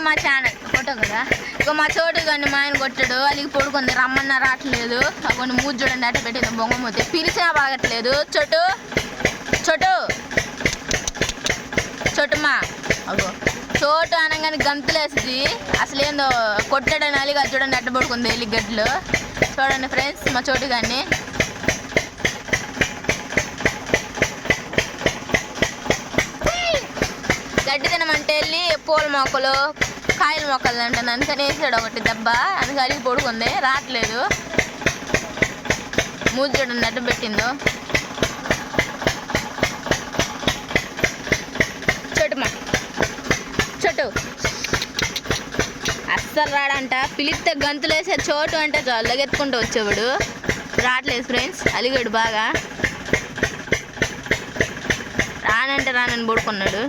మా channel photo కదా. ఇక మా చోటు కానీ మా ఆయన కొట్టాడు, అలిగి పడుకుంది, రమ్మన్నా రావట్లేదు. కొన్ని మూడు చూడండి అట్ట పెట్టింది బొంగమూతి, పిలిచినా బాగట్లేదు. చోటు చోటు చోటుమా అగో చోటు అనగానే గంతులేస్తుంది. అసలు ఏందో కొట్టాడని అలిగా చూడండి అట్ట పడుకుంది ఎలిగడ్డలు. చూడండి ఫ్రెండ్స్ మా చోటు కానీ. గడ్డి తినమంటే వెళ్ళి పూల మొక్కలు కాయల మొక్కలు అంటాను, అందుకని వేసాడు ఒకటి దెబ్బ. అందుకే అలిగి పడుకుంది, రావట్లేదు. మూజు చూడండి అడ్డు పెట్టిందో. చోటుమా చోటు అస్సలు రాడంట, పిలిస్తే గంతులు వేసే చోటు అంటే చాలు ఎత్తుకుంటూ వచ్చేవాడు. రావట్లేదు ఫ్రెండ్స్, అలిగాడు బాగా. రానంటే రానని పడుకున్నాడు.